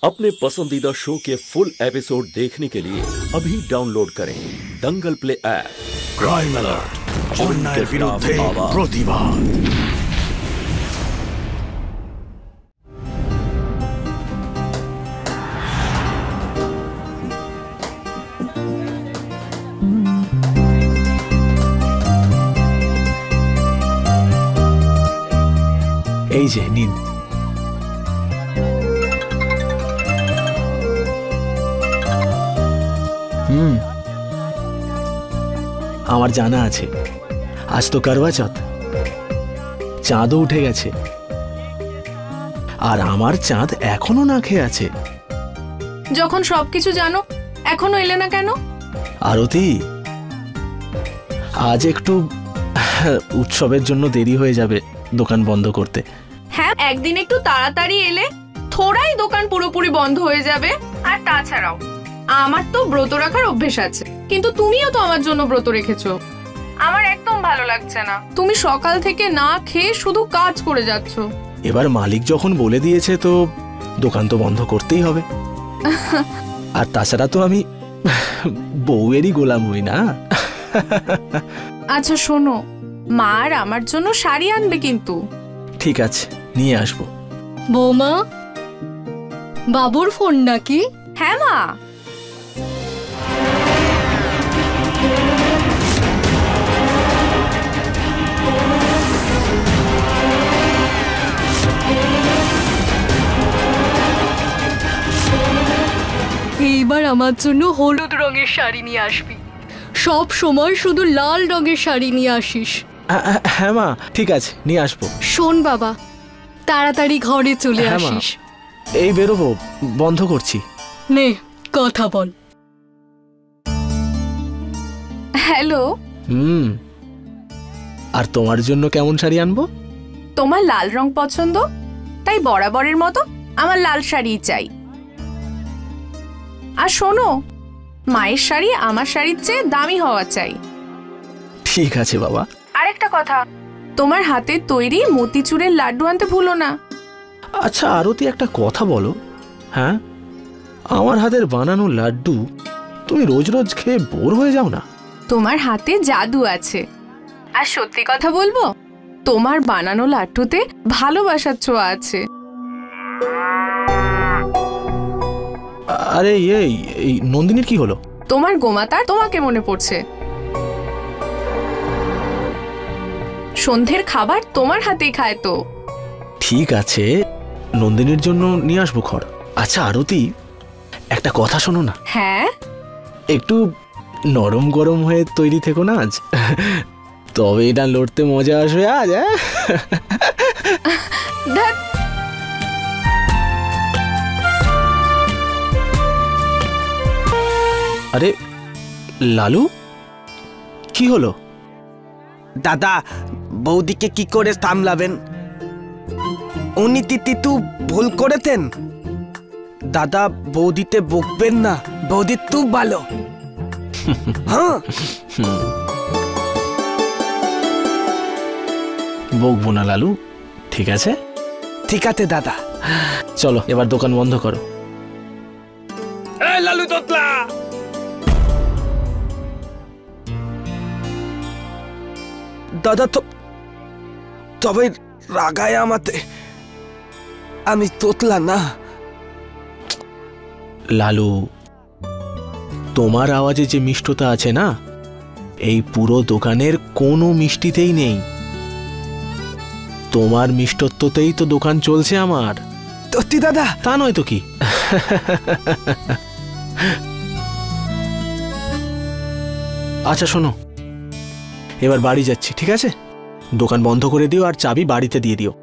अपने पसंदीदा शो के फुल एपिसोड देखने के लिए अभी डाउनलोड करें दंगल प्ले ऐप। क्राइम अलर्ट, अन्याय विरुद्धे प्रतिबाद। এই যে নিন। আমার জানা আছে আজ তো করবা চৌথ, চাঁদও উঠে গেছে, আর আমার চাঁদ এখনো না খেয়ে আছে। যখন সবকিছু জানো এখনো এলে না কেন? আরতি, আজ একটু উৎসবের জন্য দেরি হয়ে যাবে দোকান বন্ধ করতে। হ্যাঁ, একদিন একটু তাড়াতাড়ি এলে থোড়াই দোকান পুরোপুরি বন্ধ হয়ে যাবে। আর তাছাড়াও আমার তো ব্রত রাখার অভ্যেস আছে, কিন্তু তুমিও তো আমার জন্য ব্রত রেখেছো। আমার একদম ভালো লাগছে না, তুমি সকাল থেকে না খেয়ে শুধু কাজ করে যাচ্ছ। এবার মালিক যখন বলে দিয়েছে তো দোকান তো বন্ধ করতেই হবে। আর তাছাড়া তো আমি বউয়েরই গোলাম হই না। আচ্ছা শোনো, মা আর আমার জন্য শাড়ি আনবে কিন্তু। ঠিক আছে, নিয়ে আসবো। বৌমা, বাবুর ফোন নাকি? হ্যাঁ মা। এইবার আমার জন্য হলুদ রঙের শাড়ি নিয়ে আসবি, সব সময় শুধু লাল রঙের শাড়ি নিয়ে আসিস। হ্যাঁ মা, ঠিক আছে, নিয়ে আসবো। শোন বাবা, তাড়াতাড়ি ঘরে চলে আসিস। এই বেরোবো, বন্ধ করছি। নে কথা বল। হ্যালো। আর তোমার জন্য কেমন শাড়ি আনবো? তোমার লাল রং পছন্দ, তাই বরাবরের মতো আমার লাল শাড়ি চাই। আর শোনো, মায়ের শাড়ি আমার শাড়ির চেয়ে দামি হওয়া চাই। ঠিক আছে বাবা। আরেকটা কথা, তোমার হাতের তৈরি মতিচুরের লাড্ডু আনতে ভুলো না। আচ্ছা আরতি, একটা কথা বলো। হ্যাঁ, আমার হাতের বানানো লাড্ডু তুমি রোজ রোজ খেয়ে বোর হয়ে যাও না? তোমার হাতে জাদু আছে। আর সত্যি কথা বলবো, তোমার বানানো লাড্ডুতে ভালোবাসার ছোঁয়া আছে। আরে এই নন্দিনীর কি হলো? তোমার গোমাতার তোমাকে মনে পড়ছে। সন্ধ্যের খাবার তোমার হাতেই খায় তো। ঠিক আছে, নন্দিনীর জন্য নিয়ে আসবো খড়। আচ্ছা আরতি, একটা কথা শোনো না। হ্যাঁ? একটু নরম গরম হয়ে তৈরি থেকো না আজ, তবে এটা লড়তে মজা আসবে আজ। আরে লালু, কি হলো? দাদা, বৌদিকে কি করে সামলাবেন? উনি তিতু ভুল করেছেন। দাদা, বৌদিতে বকবেন না, বৌদি খুব ভালো। হ্যাঁ, বকবো না লালু, ঠিক আছে? ঠিক আছে দাদা। চলো এবার দোকান বন্ধ করো। লালু তোতলা, দাদা তো তবে রাগায় আমাতে। আমি তোতলা না। লালু, তোমার আওয়াজে যে মিষ্টতা আছে না, এই পুরো দোকানের কোনো মিষ্টিতেই নেই। তোমার মিষ্টত্বতেই তো দোকান চলছে আমার। সত্যি দাদা? তা নয় তো কি। আচ্ছা শোনো, এবার বাড়ি যাচ্ছি, ঠিক আছে? দোকান বন্ধ করে দিও আর চাবি বাড়িতে দিয়ে দিও।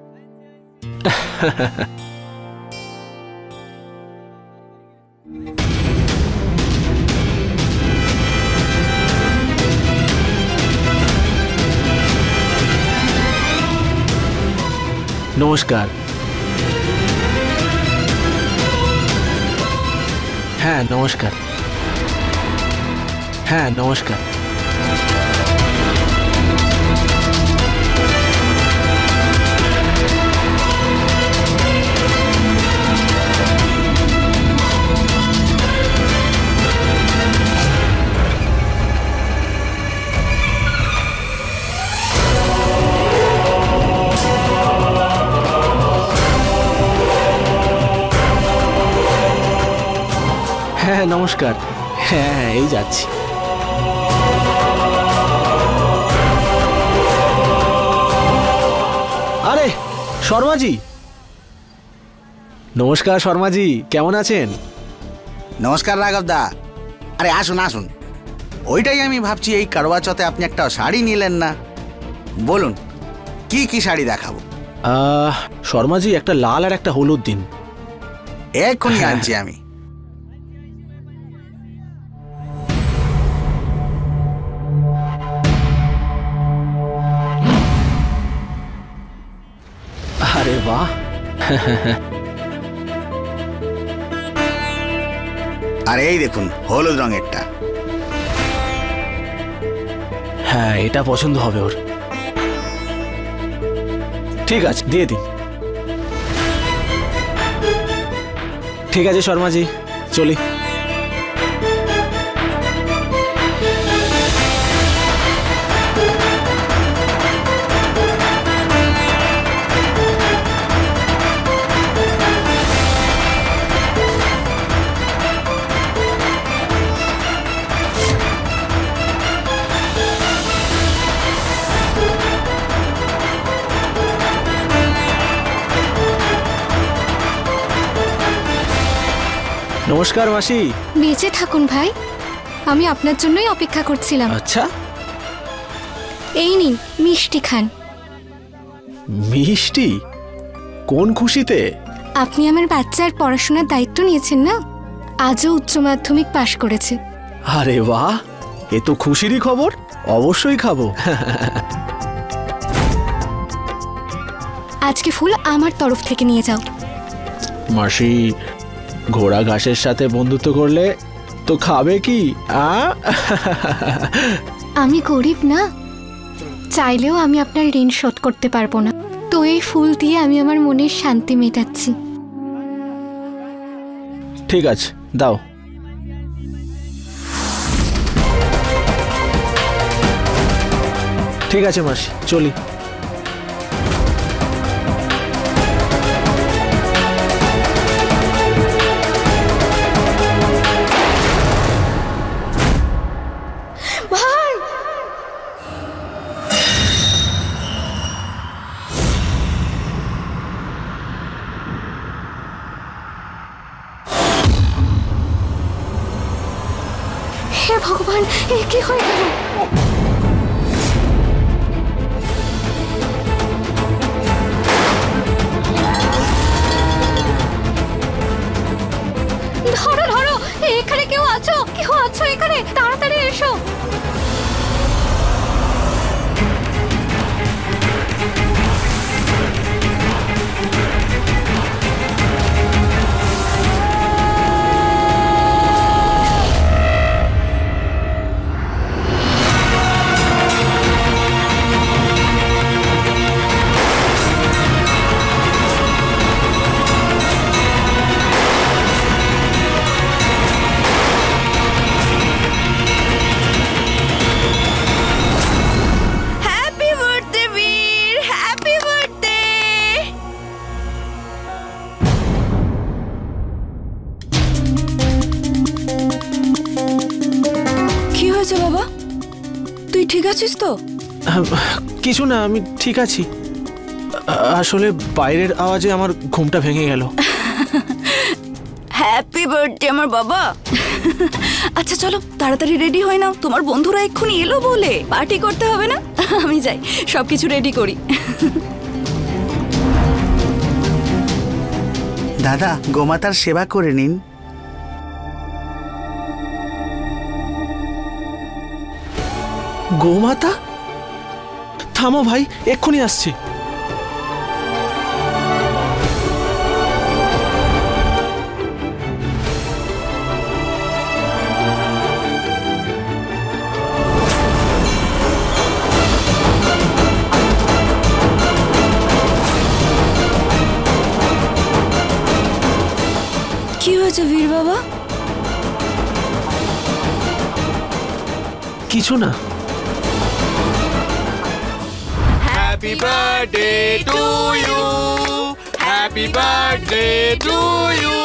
নমস্কার। হ্যাঁ নমস্কার। হ্যাঁ নমস্কার। হ্যাঁ নমস্কার। হ্যাঁ এই যাচ্ছি। আরে শর্মাজি, নমস্কার শর্মাজি, কেমন আছেন? নমস্কার রাঘব দা। আরে আসুন আসুন, ওইটাই আমি ভাবছি, এই কারওয়া চৌথে আপনি একটা শাড়ি নিলেন না। বলুন কি কি শাড়ি দেখাবো? শর্মাজি একটা লাল আর একটা হলুদ দিন। এক্ষুনি আনছি আমি। আরে বাহ, আর এই দেখুন হলুদ রঙেরটা। হ্যাঁ এটা পছন্দ হবে ওর। ঠিক আছে দিয়ে দিন। ঠিক আছে শর্মাজি, চলি। নমস্কার মাসি। বেঁচে থাকুন ভাই, আমি আপনার জন্যই অপেক্ষা করছিলাম। আচ্ছা এই নিন মিষ্টি খান। মিষ্টি? কোন খুশিতে? আপনি আমার বাচ্চার পড়াশোনার দায়িত্ব নিয়েছেন না, আজও উচ্চ মাধ্যমিক পাশ করেছে। আরে বাহ, এ তো খুশিরই খবর, অবশ্যই খাবো। আজকে ফুল আমার তরফ থেকে নিয়ে যাও। মাসি, ঘোড়া ঘাসের সাথে বন্ধুত্ব করলে তো খাবে কি? আমি গরিব না, চাইলেও আমি আপনার ঋণ শোধ করতে পারবো না, তো এই ফুল দিয়ে আমি আমার মনের শান্তি মেটাচ্ছি। ঠিক আছে দাও। ঠিক আছে মাসি, চলি। হে ভগবান, এ কি হয়ে গেল? ধরো ধরো, এখানে কেউ আছো? কেউ আছো এখানে? তাড়াতাড়ি এসো। বাবা, তুই ঠিক আছিস তো? কিছু না, আমি ঠিক আছি। আসলে বাইরের আওয়াজে আমার ঘুমটা ভেঙে গেল। হ্যাপি বার্থডে আমার বাবা। আচ্ছা চলো তাড়াতাড়ি রেডি হয়ে নাও, তোমার বন্ধুরা এক্ষুনি এলো বলে পার্টি করতে হবে না? আমি যাই সবকিছু রেডি করি। দাদা, গোমাতার সেবা করে নিন। গোমাতা? থামো ভাই, এক্ষুনি আসছি। কি হয়েছে বীর বাবা? কিছু না। Happy birthday to you. Happy birthday to you.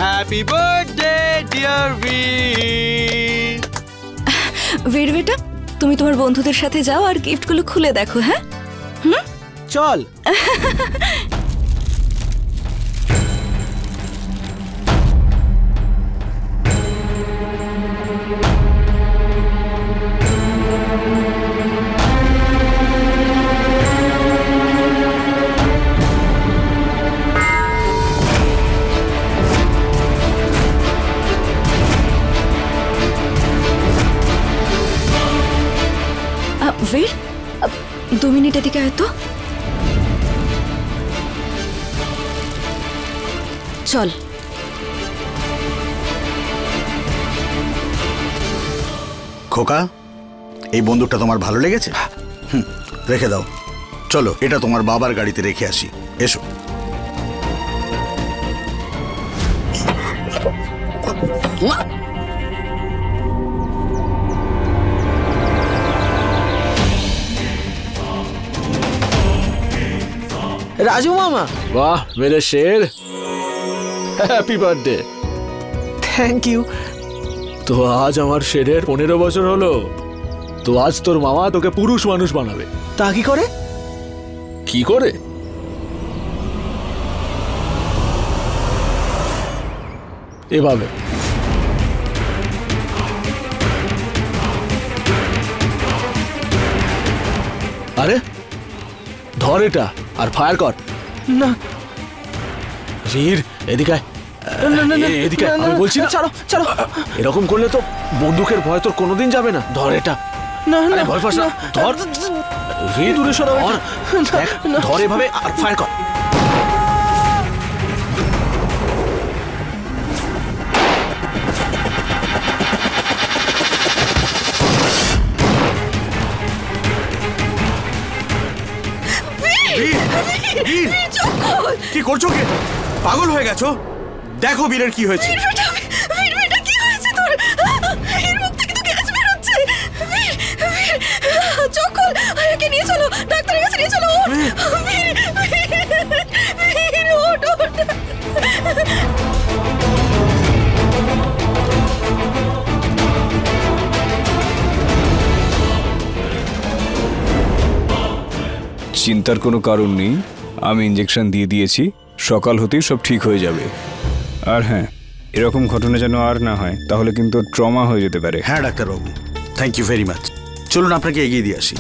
Happy birthday dear Veer. Veer বেটা, তুমি তোমার বন্ধুদের সাথে যাও আর গিফটগুলো খুলে দেখো। হ্যাঁ, চল। বীর, 2 মিনিট এদিকে আয় তো। চল। খোকা, এই বন্দুকটা তোমার ভালো লেগেছে? রেখে দাও। চলো, এটা তোমার বাবার গাড়িতে রেখে আসি। এসো। রাজু মামা, বাহ মেরে শের, হ্যাপি বার্থডে। Thank you. তো আজ আমার শেরের 15 বছর হলো। তো আজ তোর মামা তোকে পুরুষ মানুষ বানাবে। তা কি করে? কি করে? এভাবে। আরে ধর এটা আর ফায়ার কর। না বীর, এদিকে আয়। এদিকে আয়, আমি বলছি না। ছাড়ো ছাড়ো। এরকম করলে তো বন্দুকের ভয় তোর কোনোদিন যাবে না। ধর এটা। না আরে না, ভয় পাস না, ধর। বীর, দূরে সরো। দেখ, ধর এভাবে আর ফায়ার কর। কি করছো? কি পাগল হয়ে গেছো? দেখো বীরের কি হয়েছে। চিন্তার কোনো কারণ নেই, আমি ইঞ্জেকশন দিয়ে দিয়েছি, সকাল হতেই সব ঠিক হয়ে যাবে। আর হ্যাঁ, এরকম ঘটনা যেন আর না হয়, তাহলে কিন্তু ট্রমা হয়ে যেতে পারে। হ্যাঁ ডাক্তারবাবু, থ্যাংক ইউ ভেরি মাচ। চলুন আপনাকে এগিয়ে দিয়ে আসি।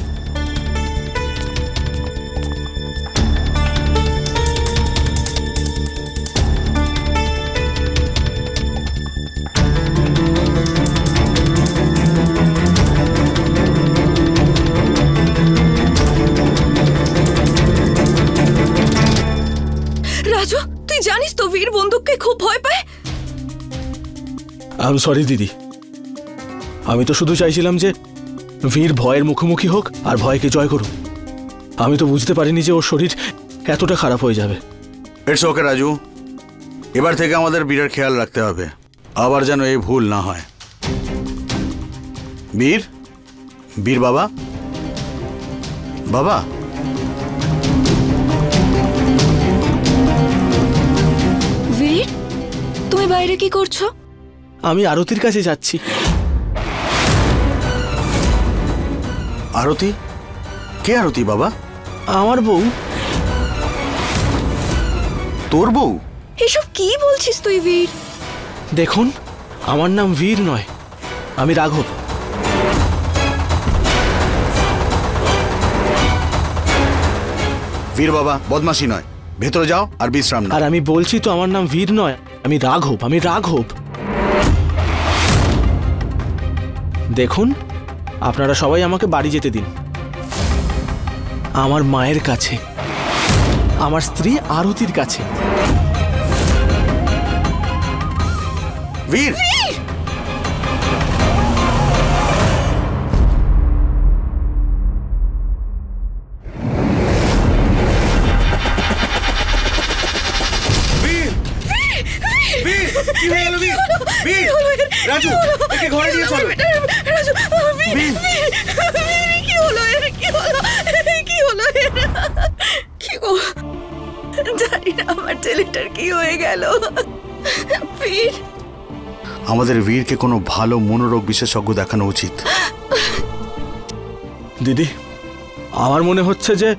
রাজু, তুই জানিস তো বীর বন্দুককে খুব ভয় পায়। আই এম সরি দিদি, আমি তো শুধু চাইছিলাম যে বীর ভয়ের মুখোমুখি হোক আর ভয়কে জয় করুক। আমি তো বুঝতে পারিনি যে ওর শরীর এতটা খারাপ হয়ে যাবে। ইটস ওকে রাজু, এবার থেকে আমাদের বীরের খেয়াল রাখতে হবে, আবার যেন এই ভুল না হয়। বীর, বীর বাবা, বাবা। বীর, তুমি বাইরে কি করছো? আমি আরতির কাছে যাচ্ছি। আরতি? কে আরতি বাবা? আমার বউ। তোর বউ? এসব কি বলছিস তুই বীর? দেখুন, আমার নাম বীর নয়, আমি রাঘব। বীর বাবা, বদমাশি নয়, ভেতরে যাও আর বিশ্রাম নাও। আর আমি বলছি তো আমার নাম বীর নয়, আমি রাঘব, আমি রাঘব। দেখুন, আপনারা সবাই আমাকে বাড়ি যেতে দিন, আমার মায়ের কাছে, আমার স্ত্রী আরতির কাছে। বীর, রাজু, একে ঘরে নিয়ে চলো। কি হলো এর? কি হলো? কি হলো এর? কি গো, জানি না আমার ছেলেটার কি হয়ে গেল। বীর, আমাদের বীরকে কোনো ভালো মনোরোগ বিশেষজ্ঞ দেখানো উচিত। দিদি, আমার মনে হচ্ছে যে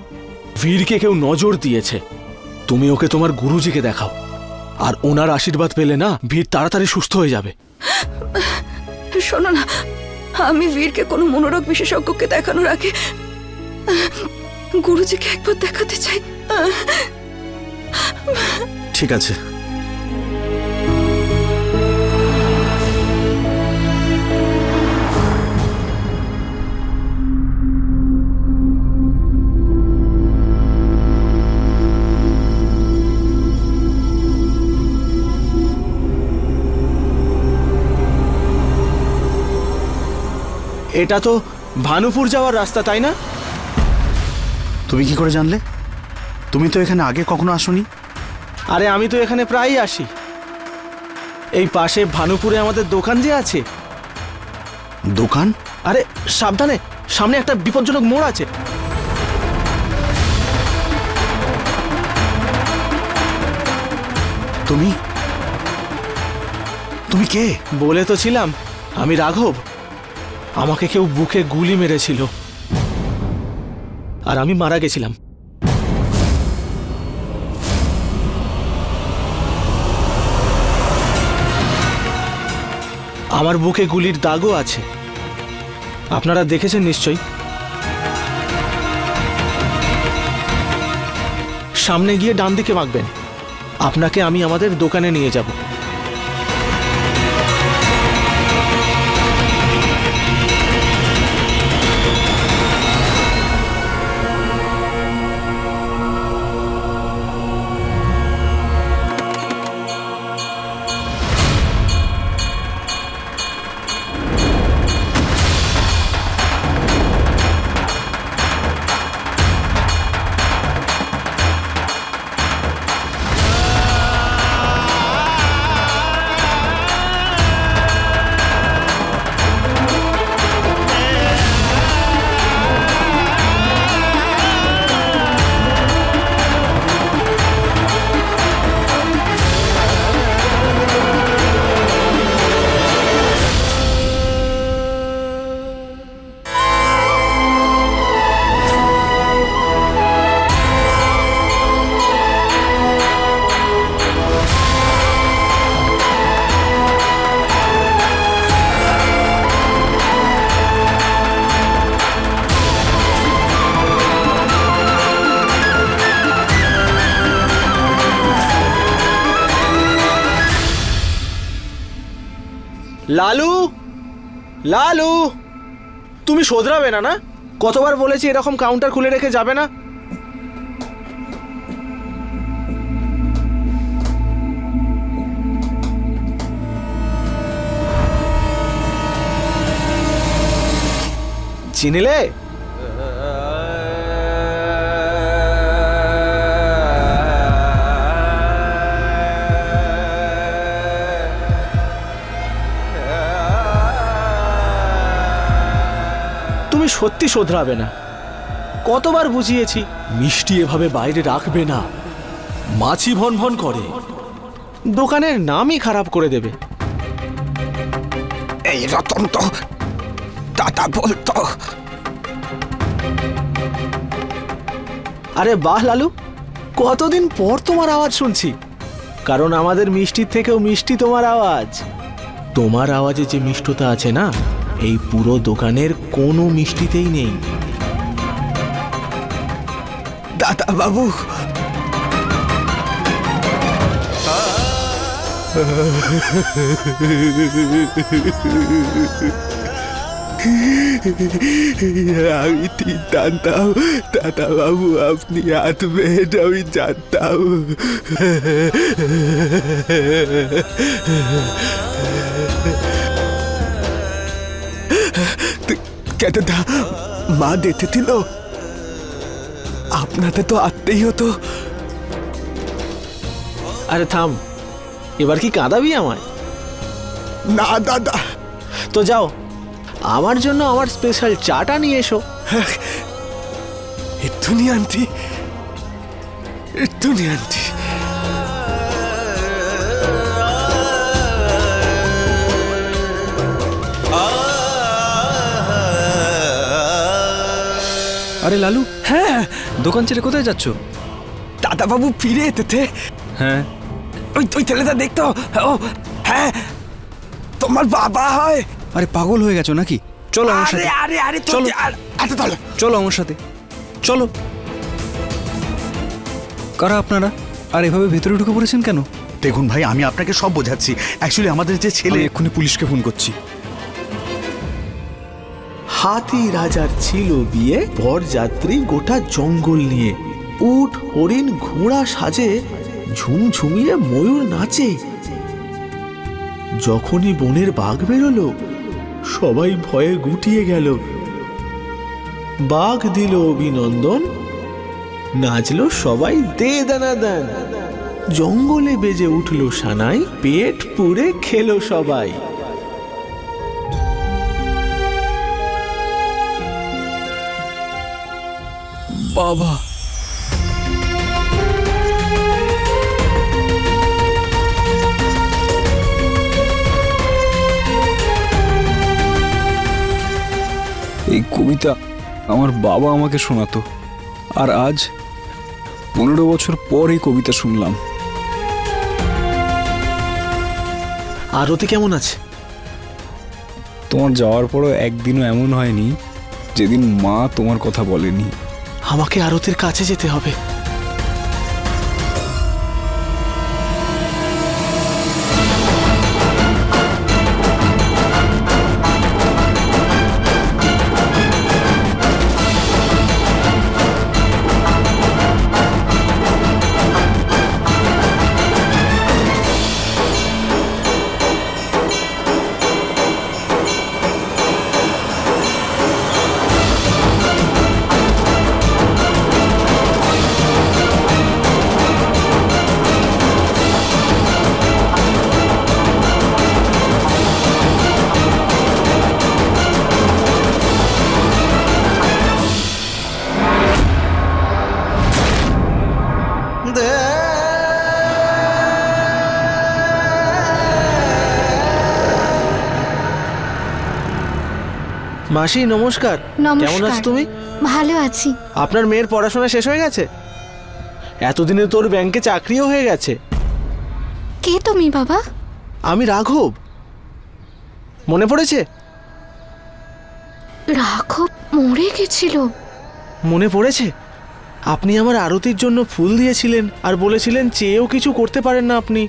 বীরকে কেউ নজর দিয়েছে। তুমি ওকে তোমার গুরুজিকে দেখাও, আর ওনার আশীর্বাদ পেলে না বীর তাড়াতাড়ি সুস্থ হয়ে যাবে। শোনো না, আমি বীরকে কোনো মনোরোগ বিশেষজ্ঞকে দেখানোর আগে গুরুজিকে একবার দেখাতে চাই। ঠিক আছে। এটা তো ভানুপুর যাওয়ার রাস্তা, তাই না? তুমি কি করে জানলে? তুমি তো এখানে আগে কখনো আসোনি। আরে আমি তো এখানে প্রায়ই আসি। এই পাশে ভানুপুরে আমাদের দোকান যে আছে। দোকান? আরে সাবধানে, সামনে একটা বিপজ্জনক মোড় আছে। তুমি তুমি কে? বলে তো ছিলাম আমি রাঘব। আমাকে কেউ বুকে গুলি মেরেছিল আর আমি মারা গেছিলাম। আমার বুকে গুলির দাগও আছে, আপনারা দেখেছেন নিশ্চয়ই। সামনে গিয়ে ডান দিকে বাঁকবেন, আপনাকে আমি আমাদের দোকানে নিয়ে যাব। লালু, লালু, তুমি শোধরাবে না? না কতবার বলেছি এরকম কাউন্টার খুলে রেখে যাবে না। চিনিলে? সত্যি শোধরাবে না। কতবার বুঝিয়েছি মিষ্টি এভাবে বাইরে রাখবে না, মাছি ভন ভন করে, দোকানের নামই খারাপ করে দেবে। এই রতন তো দাদা বলতো। আরে বাহ লালু, কতদিন পর তোমার আওয়াজ শুনছি। কারণ আমাদের মিষ্টির থেকেও মিষ্টি তোমার আওয়াজ। তোমার আওয়াজে যে মিষ্টতা আছে না, এই পুরো দোকানের কোনো মিষ্টিতেই নেই। দাদা বাবু, আমি ঠিক জানতাম দাদা বাবু আপনি আসবেন, আমি জানতাম। কেননা মা দেখেছিল আপনাদের তো আসতেই হতো। আরে থাম, এবার কি কাঁদাবি আমায়? না দাদা। তো যাও, আমার জন্য আমার স্পেশাল চাটা নিয়ে এসো। এক্ষুনি আনটি, এক্ষুনি আনটি। আরে লালু, হ্যাঁ দোকান ছেড়ে কোথায় যাচ্ছ? দাদাবাবু ফিরে এতে। হ্যাঁ, ওই ছেলেটা দেখতো, ও হ্যাঁ তোমার বাবা হয়। আরে পাগল হয়ে গেছো নাকি? চলো আমার সাথে। আরে চলো। চলো আমার সাথে, চলো। কারা আপনারা? আর এভাবে ভেতরে ঢুকে পড়েছেন কেন? দেখুন ভাই, আমি আপনাকে সব বোঝাচ্ছি। অ্যাকচুয়ালি আমাদের যে ছেলে, আমি এক্ষুনি পুলিশকে ফোন করছি। হাতি রাজার ছিল বিয়ে, বরযাত্রী গোটা জঙ্গল নিয়ে, উট হরিণ ঘোড়া সাজে, ঝুমঝুমিয়ে ময়ূর নাচে। যখনই বনের বাঘ বেরোলো, সবাই ভয়ে গুটিয়ে গেল। বাঘ দিল অভিনন্দন, নাচলো সবাই দে দানা দান। জঙ্গলে বেজে উঠলো সানাই, পেট পুরে খেলো সবাই। বাবা, এই কবিতা আমার বাবা আমাকে শোনাতো, আর আজ 15 বছর পর এই কবিতা শুনলাম। আরতি কেমন আছে? তোমার যাওয়ার পরও একদিনও এমন হয়নি যেদিন মা তোমার কথা বলেনি। আমাকে আরতির কাছে যেতে হবে। মাসি নমস্কার। কেমন আছো তুমি? ভালো আছি। আপনার মেয়ের পড়াশোনা শেষ হয়ে গেছে? এতদিনে তোর ব্যাংকে চাকরিও হয়ে গেছে। কে তুমি বাবা? আমি রাঘব। মনে পড়েছে? রাঘব মরে গেছিল? মনে পড়েছে? আপনি আমার আরতির জন্য ফুল দিয়েছিলেন আর বলেছিলেন চেয়েও কিছু করতে পারেন না আপনি।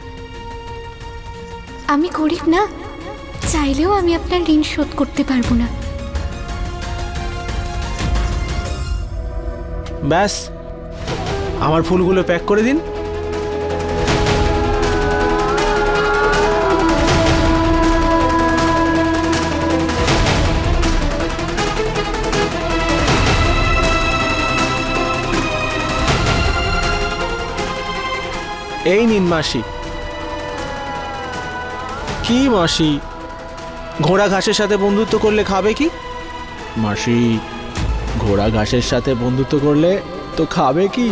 আমি গরিব না, চাইলেও আমি আপনার ঋণ শোধ করতে পারবো না। ব্যাস, আমার ফুলগুলো প্যাক করে দিন। এই নিন মাসি। কি মাসি, ঘোড়া ঘাসের সাথে বন্ধুত্ব করলে খাবে কি? মাসি, ঘোড়া ঘাসের সাথে বন্ধুত্ব করলে তো খাবে কি?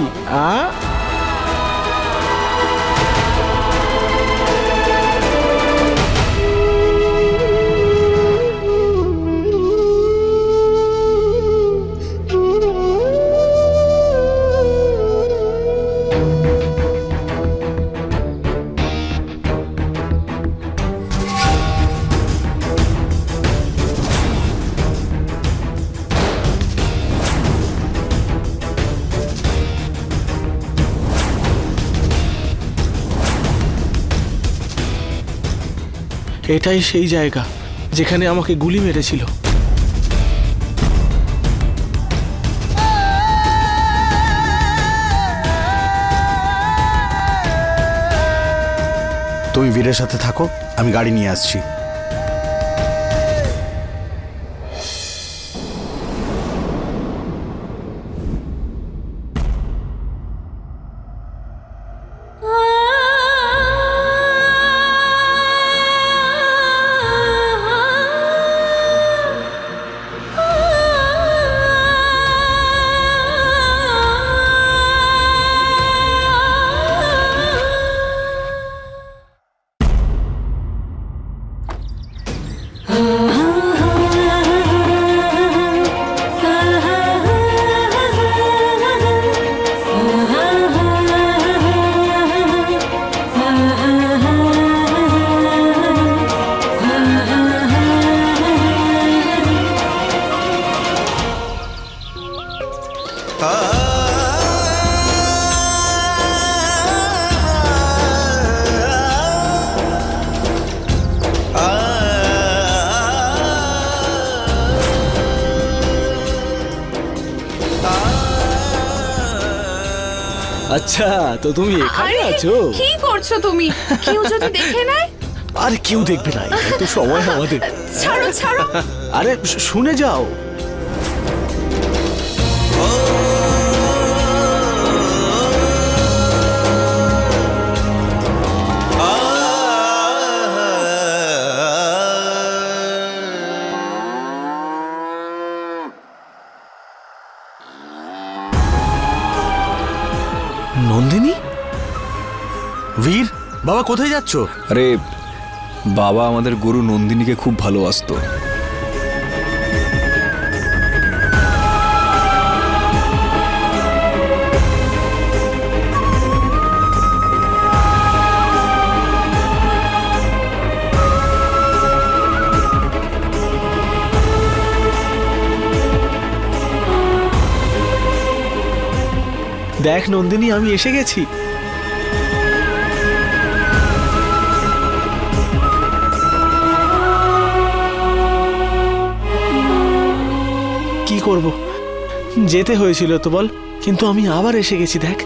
এটাই সেই জায়গা যেখানে আমাকে গুলি মেরেছিল। তুমি বীরের সাথে থাকো, আমি গাড়ি নিয়ে আসছি। আচ্ছা, তো তুমি এখানে আছো? কি করছো তুমি? কেউ যদি দেখে নেয়? আরে কেউ দেখবে না, তো সময় আমাদের। ছাড়ো ছাড়ো। আরে শুনে যাও। নন্দিনী, বীর বাবা কোথায় যাচ্ছ? আরে বাবা আমাদের গরু নন্দিনীকে খুব ভালোবাসতো। দেখ নন্দিনী, আমি এসে গেছি। কি করব, যেতে হয়েছিল তো বল, কিন্তু আমি আবার এসে গেছি। দেখ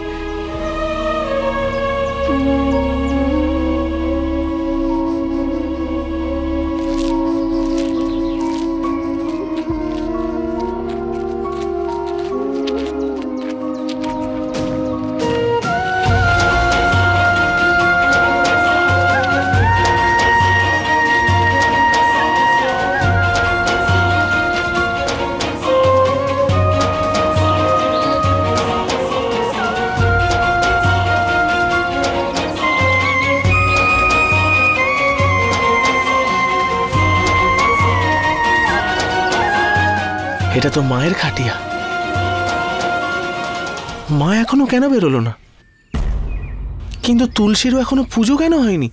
এটা তো মায়ের খাটিয়া। মা এখনো কেন বেরোলো না? কিন্তু তুলসীরও এখনো পুজো কেন হয়নি?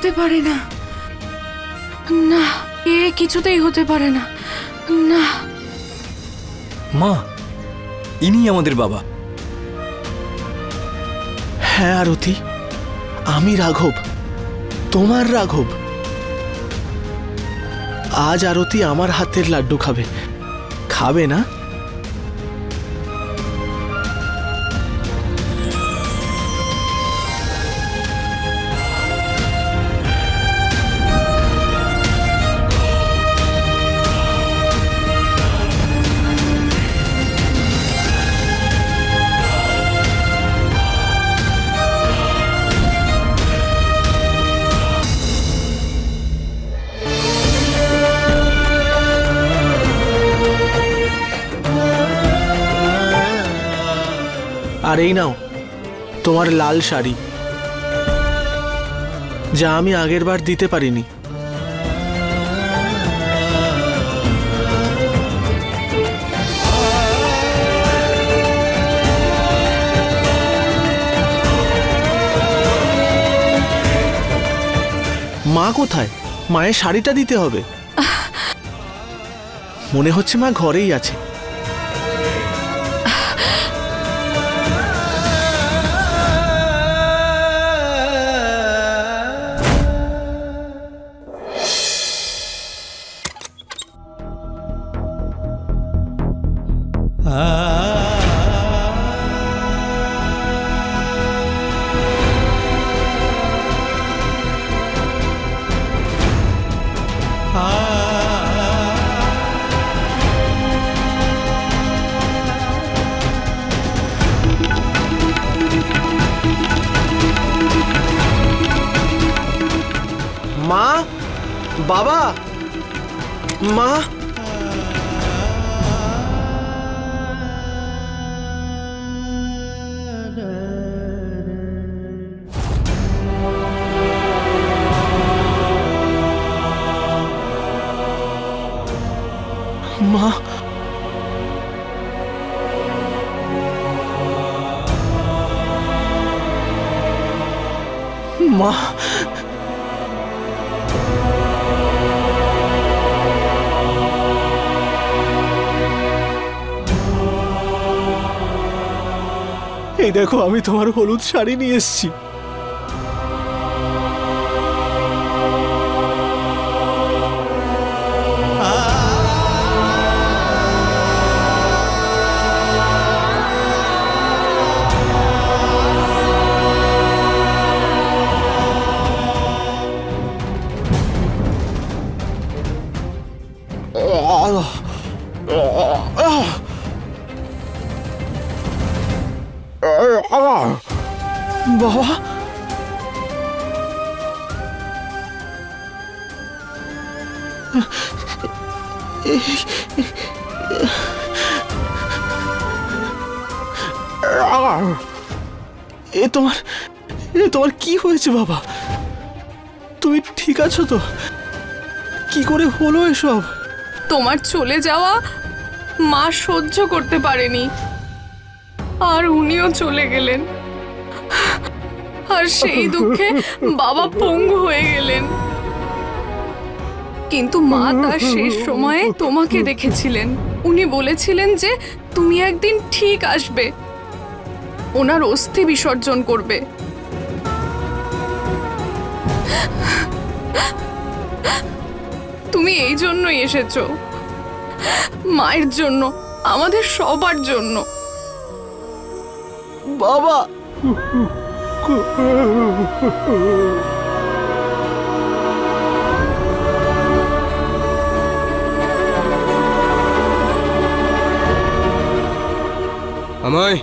হতে পারে না, না এ কিছুতেই হতে পারে না, না। মা, ইনি আমাদের বাবা। হ্যাঁ আরতি, আমি রাঘব, তোমার রাঘব। আজ আরতি আমার হাতের লাড্ডু খাবে, খাবে না? আর এই নাও তোমার লাল শাড়ি, যা আমি আগের বার দিতে পারিনি। মা কোথায়? মায়ের শাড়িটা দিতে হবে। মনে হচ্ছে মা ঘরেই আছে। মা, বাবা, মা, মা, মা, এই দেখো আমি তোমার হলুদ শাড়ি নিয়ে এসেছি। বাবা, এ তোমার কি হয়েছে বাবা? তুমি ঠিক আছো তো? কি করে হলো এসব? তোমার চলে যাওয়া মা সহ্য করতে পারেনি, আর উনিও চলে গেলেন, আর সেই দুঃখে বাবা পঙ্গু হয়ে গেলেন। কিন্তু মা তার শেষ সময়ে তোমাকে দেখেছিলেন। উনি বলেছিলেন যে তুমি একদিন ঠিক আসবে, ওনার অস্থি বিসর্জন করবে। তুমি এই জন্যই এসেছো, মায়ের জন্য, আমাদের সবার জন্য। বাবা, আমায়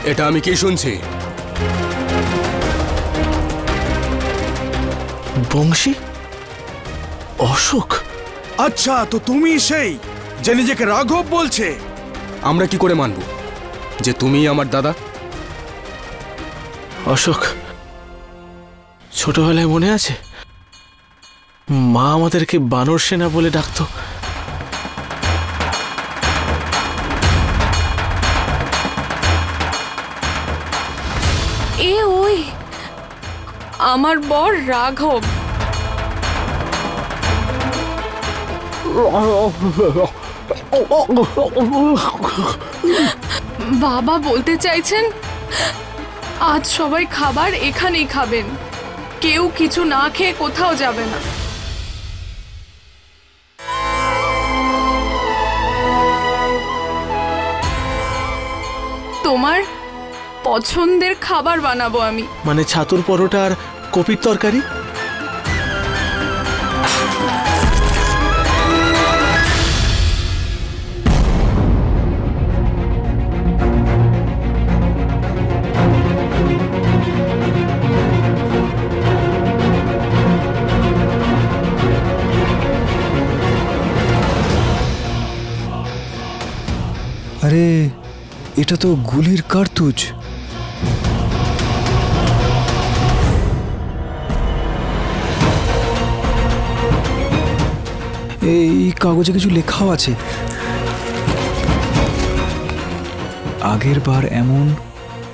এটা আমি কি শুনছি? বংশী, অশোক। আচ্ছা, তো তুমি সেই যে নিজেকে রাঘব বলছে? আমরা কি করে মানব যে তুমি আমার দাদা? অশোক, ছোটবেলায় মনে আছে মা আমাদেরকে বানর সেনা বলে ডাকতো? এ ওই আমার বর রাঘব। বাবা বলতে চাইছেন আজ সবাই খাবার এখানেই খাবেন, কেউ কিছু না খেয়ে কোথাও যাবে না। তোমার পছন্দের খাবার বানাবো আমি। মানে ছাতুর পরোটা আর কপির তরকারি? আরে এটা তো গুলির কার্তুজ। এই কাগজে কিছু লেখাও আছে। আগের বার এমন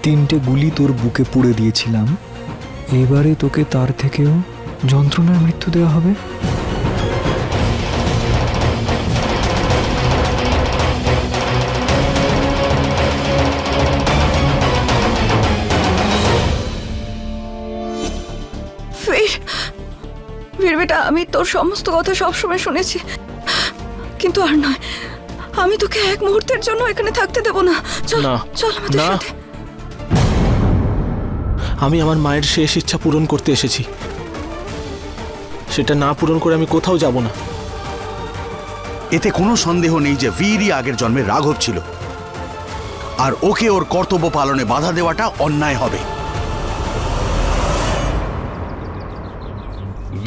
3টে গুলি তোর বুকে পুড়ে দিয়েছিলাম, এবারে তোকে তার থেকেও যন্ত্রণার মৃত্যু দেওয়া হবে। বেটা, আমি তোর সমস্ত কথা সবসময় শুনেছি, কিন্তু আর নয়, আমি তোকে এক মুহূর্তের জন্য এখানে থাকতে দেব না। চল চল আমাদের সাথে। আমি আমার মায়ের শেষ ইচ্ছা পূরণ করতে এসেছি, সেটা না পূরণ করে আমি কোথাও যাব না। এতে কোনো সন্দেহ নেই যে বীরই আগের জন্মে রাঘব ছিল, আর ওকে ওর কর্তব্য পালনে বাধা দেওয়াটা অন্যায় হবে।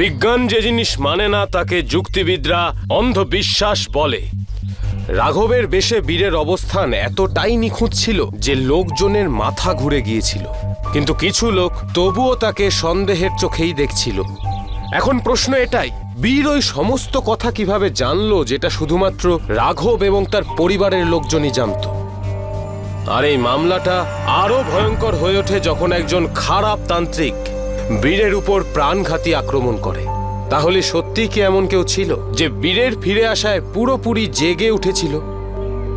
বিজ্ঞান যে জিনিস মানে না তাকে যুক্তিবিদরা অন্ধবিশ্বাস বলে। রাঘবের বেশে বীরের অবস্থান এতটাই নিখুঁত ছিল যে লোকজনের মাথা ঘুরে গিয়েছিল, কিন্তু কিছু লোক তবুও তাকে সন্দেহের চোখেই দেখছিল। এখন প্রশ্ন এটাই, বীর ওই সমস্ত কথা কিভাবে জানলো যেটা শুধুমাত্র রাঘব এবং তার পরিবারের লোকজনই জানত? আর এই মামলাটা আরো ভয়ঙ্কর হয়ে ওঠে যখন একজন খারাপ তান্ত্রিক বীরের উপর প্রাণঘাতী আক্রমণ করে। তাহলে সত্যি কি এমন কেউ ছিল যে বীরের ফিরে আসায় পুরোপুরি জেগে উঠেছিল?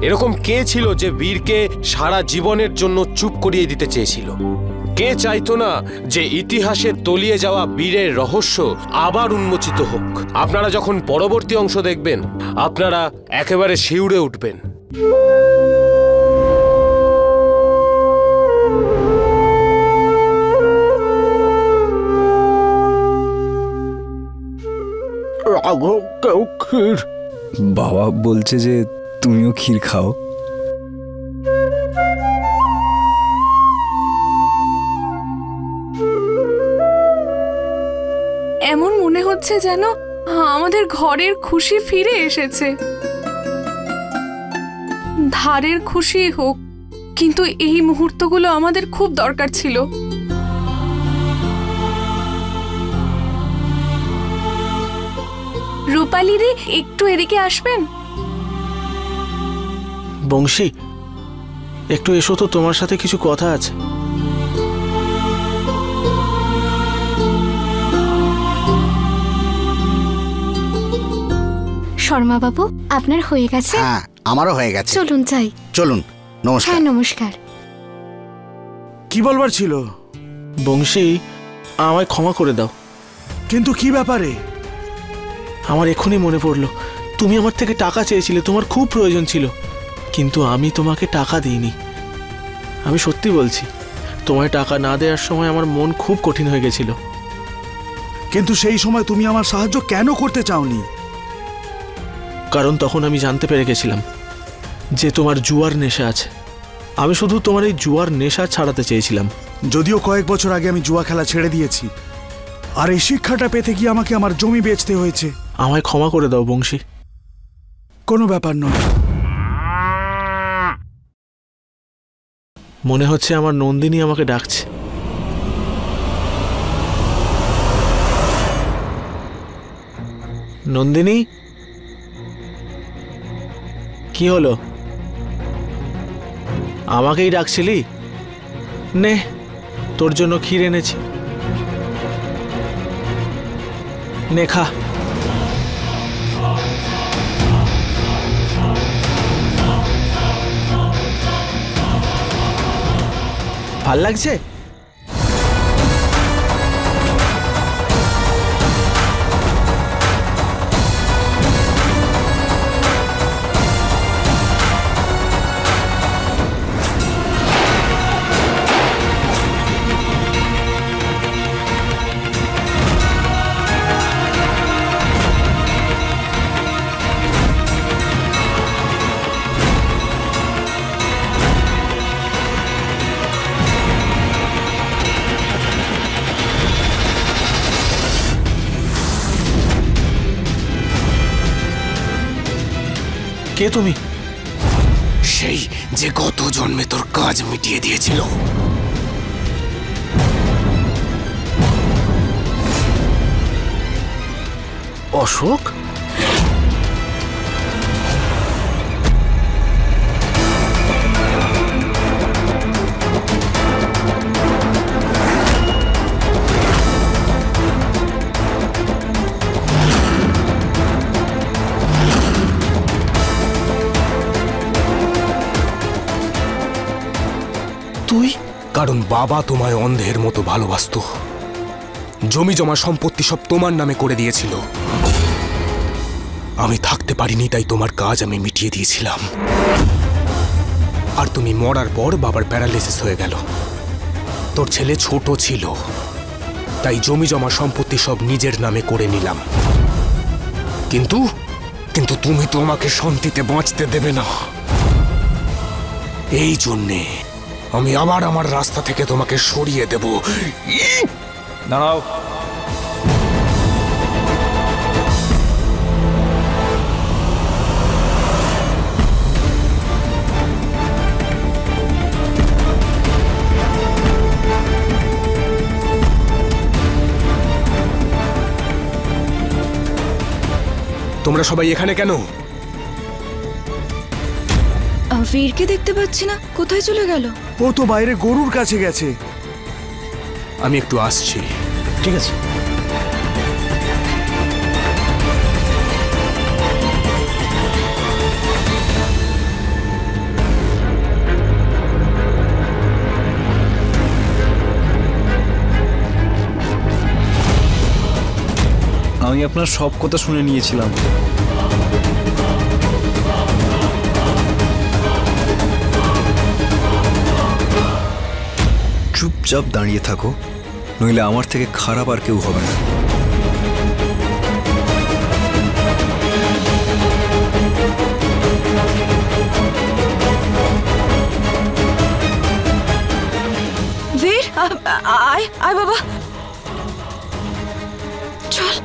এরকম কে ছিল যে বীরকে সারা জীবনের জন্য চুপ করিয়ে দিতে চেয়েছিল? কে চাইতো না যে ইতিহাসে তলিয়ে যাওয়া বীরের রহস্য আবার উন্মোচিত হোক? আপনারা যখন পরবর্তী অংশ দেখবেন, আপনারা একেবারে শিউরে উঠবেন। বাবা বলছে যে তুমিও ক্ষীর খাও। এমন মনে হচ্ছে যেন আমাদের ঘরের খুশি ফিরে এসেছে। ধারের খুশি হোক, কিন্তু এই মুহূর্তগুলো আমাদের খুব দরকার ছিল। রূপালিদি, একটু এদিকে আসবেন? বংশী, একটু এসো তো, তোমার সাথে কিছু কথা আছে। শর্মা বাবু, আপনার হয়ে গেছে? হ্যাঁ, আমারও হয়ে গেছে। চলুন যাই। চলুন। নমস্কার। হ্যাঁ, নমস্কার। কি বলবার ছিল? বংশী, আমায় ক্ষমা করে দাও। কিন্তু কি ব্যাপারে? আমার এখনই মনে পড়লো, তুমি আমার থেকে টাকা চেয়েছিলে, তোমার খুব প্রয়োজন ছিল, কিন্তু আমি তোমাকে টাকা দিইনি। আমি সত্যি বলছি, তোমায় টাকা না দেওয়ার সময় আমার মন খুব কঠিন হয়ে গেছিল। কিন্তু সেই সময় তুমি আমার সাহায্য কেন করতে চাওনি? কারণ তখন আমি জানতে পেরে গেছিলাম যে তোমার জুয়ার নেশা আছে। আমি শুধু তোমার এই জুয়ার নেশা ছাড়াতে চেয়েছিলাম। যদিও কয়েক বছর আগে আমি জুয়া খেলা ছেড়ে দিয়েছি, আর এই শিক্ষাটা পেতে গিয়ে আমাকে আমার জমি বেচতে হয়েছে। আমায় ক্ষমা করে দাও বংশী। কোনো ব্যাপার নয়। মনে হচ্ছে আমার নন্দিনী আমাকে ডাকছে। নন্দিনী, কি হলো? আমাকেই ডাকছিলি? নে, তোর জন্য ক্ষীর এনেছি। নে খা। ভাল লাগছে? কে তুমি? সেই যে গত জন্মে তোর কাজ মিটিয়ে দিয়েছিল। অশোক? কারণ বাবা তোমায় অন্ধের মতো ভালোবাসতো। জমি জমা সম্পত্তি সব তোমার নামে করে দিয়েছিল। আমি থাকতে পারিনি, তাই তোমার কাজ আমি মিটিয়ে দিয়েছিলাম। আর তুমি মরার পর বাবার প্যারালাইসিস হয়ে গেল। তোর ছেলে ছোট ছিল, তাই জমি জমা সম্পত্তি সব নিজের নামে করে নিলাম। কিন্তু কিন্তু তুমি তো আমাকে শান্তিতে বাঁচতে দেবে না। এই জন্যে আমি আবার আমার রাস্তা থেকে তোমাকে সরিয়ে দেব। দাঁড়াও। তোমরা সবাই এখানে কেন? বীরকে দেখতে পাচ্ছি না, কোথায় চলে গেল? ও তো বাইরে গরুর কাছে গেছে। আমি একটু আসছি। ঠিক আছে। আমি আপনার সব কথা শুনে নিয়েছিলাম। চুপচাপ দাঁড়িয়ে থাকো, নইলে আমার থেকে খারাপ আর কেউ হবে না। বীর, আয় আয় বাবা, চল।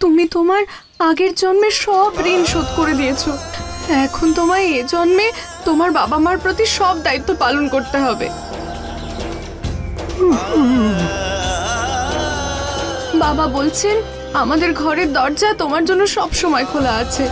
তুমি তোমার আগের জন্মের সব ঋণ শোধ করে দিয়েছো। এখন তোমায় এ জন্মে তোমার বাবা মার প্রতি সব দায়িত্ব পালন করতে হবে। বাবা বলছেন আমাদের ঘরের দরজা তোমার জন্য সব সময় খোলা আছে।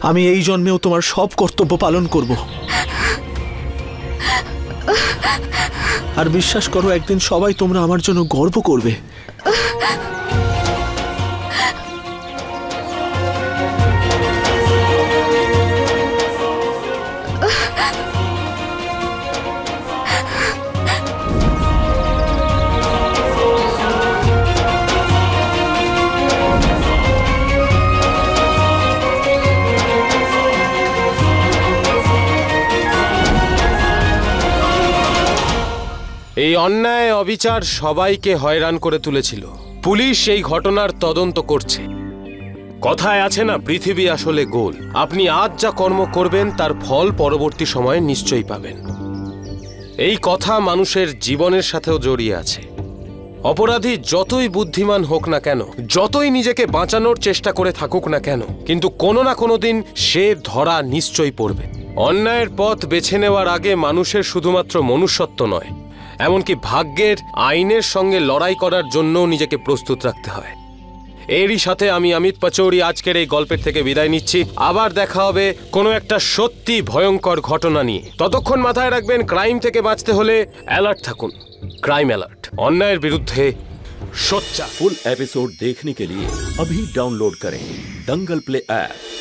আমি এই জন্মেও তোমার সব কর্তব্য পালন করব। আর বিশ্বাস করো, একদিন সবাই তোমরা আমার জন্য গর্ব করবে। এই অন্যায় অবিচার সবাইকে হয়রান করে তুলেছিল। পুলিশ এই ঘটনার তদন্ত করছে। কথায় আছে না, পৃথিবী আসলে গোল। আপনি আজ যা কর্ম করবেন তার ফল পরবর্তী সময়ে নিশ্চয়ই পাবেন। এই কথা মানুষের জীবনের সাথেও জড়িয়ে আছে। অপরাধী যতই বুদ্ধিমান হোক না কেন, যতই নিজেকে বাঁচানোর চেষ্টা করে থাকুক না কেন, কিন্তু কোনো না কোনো দিন সে ধরা নিশ্চয়ই পড়বে। অন্যায়ের পথ বেছে নেওয়ার আগে মানুষের শুধুমাত্র মনুষ্যত্ব নয়, এমনকি ভাগ্যের আইনের সঙ্গে লড়াই করার জন্যও নিজেকে প্রস্তুত রাখতে হয়। এরই সাথে আমি অমিত পাচৌরি আজকের এই গল্পের থেকে বিদায় নিচ্ছি। আবার দেখা হবে কোনো একটা সত্যি ভয়ঙ্কর ঘটনা নিয়ে। ততক্ষণ মাথায় রাখবেন, ক্রাইম থেকে বাঁচতে হলে অ্যালার্ট থাকুন। क्राइम अलर्ट, अन्याय विरुद्ध सोच्चा। फुल एपिसोड देखने के लिए अभी डाउनलोड करें दंगल प्ले ऐप।